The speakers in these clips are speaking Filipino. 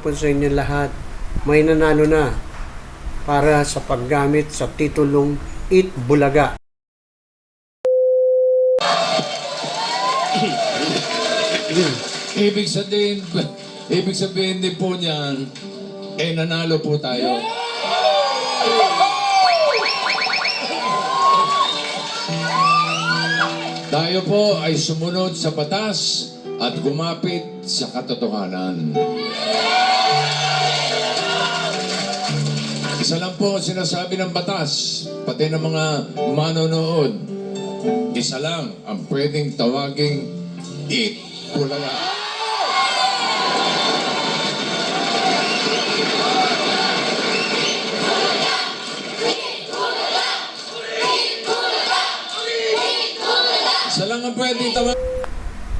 po sa inyo lahat. May nanalo na para sa paggamit sa titulong Eat Bulaga. Ibig sabihin din po niyan, nanalo po tayo. Tayo po ay sumunod sa batas at gumapit sa katotohanan. Isa lang po ang sinasabi ng batas, pati ng mga manonood. Isa lang ang pwedeng tawaging Eat Bulaga. Isa lang ang pwedeng tawagin.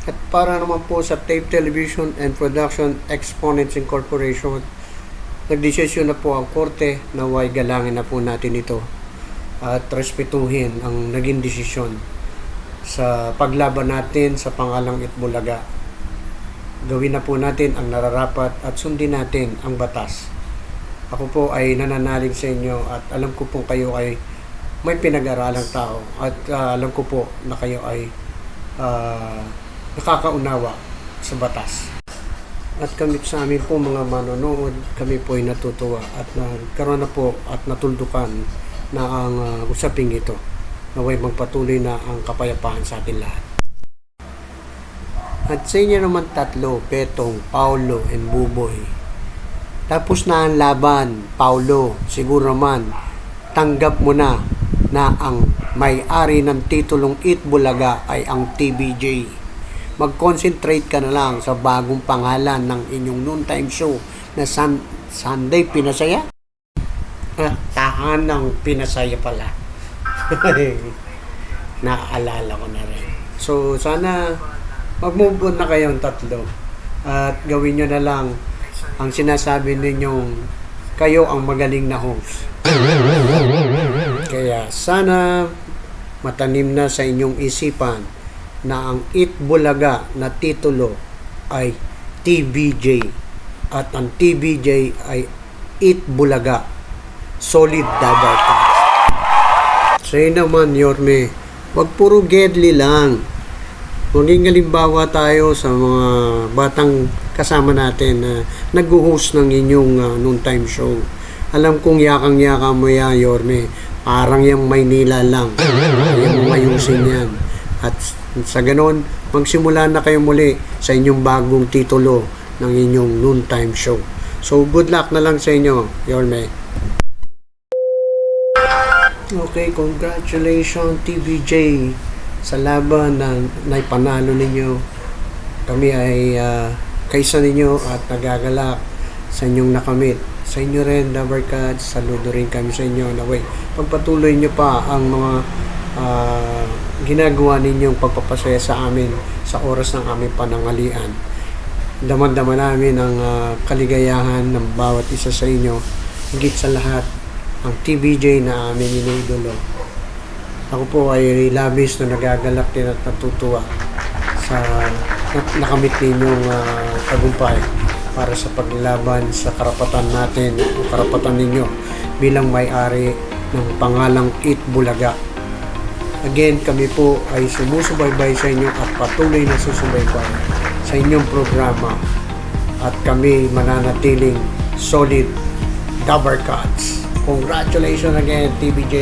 At para naman po sa Tape Television and Production Exponents Incorporation, nagdesisyon na po ang korte na way galangin na po natin ito at respetuhin ang naging desisyon sa paglaban natin sa pangalang Eat Bulaga. Gawin na po natin ang nararapat at sundin natin ang batas. Ako po ay nananalig sa inyo at alam ko po kayo ay may pinag-aralang tao at alam ko po na kayo ay nakakaunawa sa batas. At kami sa amin po mga manonood, kami po ay natutuwa at nagkaroon na po at natuldukan na ang usaping ito. Naway magpatuloy na ang kapayapaan sa atin lahat. At sa inyo naman tatlo, Betong, Paulo, and Buboy. Tapos na ang laban, Paulo. Siguro naman, tanggap mo na ang may-ari ng titulong Eat Bulaga ay ang TVJ. Mag-concentrate ka na lang sa bagong pangalan ng inyong noontime show na Sunday Pinasaya. Tahanang Pinasaya pala. Naaalala ko na rin. So, sana mag-move on na kayong tatlo at gawin nyo na lang ang sinasabi ninyong kayo ang magaling na host. Kaya sana matanim na sa inyong isipan na ang Eat Bulaga na titulo ay TVJ at ang TVJ ay Eat Bulaga Solid Double Cuts. Sa'yo naman, Yorme, wag puro gedli lang. Maging halimbawa tayo sa mga batang kasama natin na nag-host ng inyong noontime show. Alam kong yakang-yaka mo yan, Yorme. Parang yung Maynila lang. Yung ayusin yan. At sa ganon, magsimula na kayo muli sa inyong bagong titulo ng inyong noontime show. So, good luck na lang sa inyo, Yorme. Okay, congratulations TVJ sa laban na naipanalo ninyo. Kami ay kaisa ninyo at nagagalak sa inyong nakamit. Sa inyo rin, Dabarkads, saludo rin kami sa inyo. Naway, pagpatuloy nyo pa ang mga ginagawa ninyong pagpapasaya sa amin sa oras ng aming panangalian. Daman-daman namin ang kaligayahan ng bawat isa sa inyo. Higit sa lahat, ang TVJ na aming iniidolo. Ako po ay labis na nagagalak din at natutuwa sa nakamit ninyong tagumpay para sa paglaban sa karapatan natin o karapatan ninyo bilang may-ari ng pangalang Eat Bulaga. Again, kami po ay sumusubaybay sa inyo at patuloy na susubaybay sa inyong programa at kami mananatiling solid Dabarkads. Congratulations again, TVJ!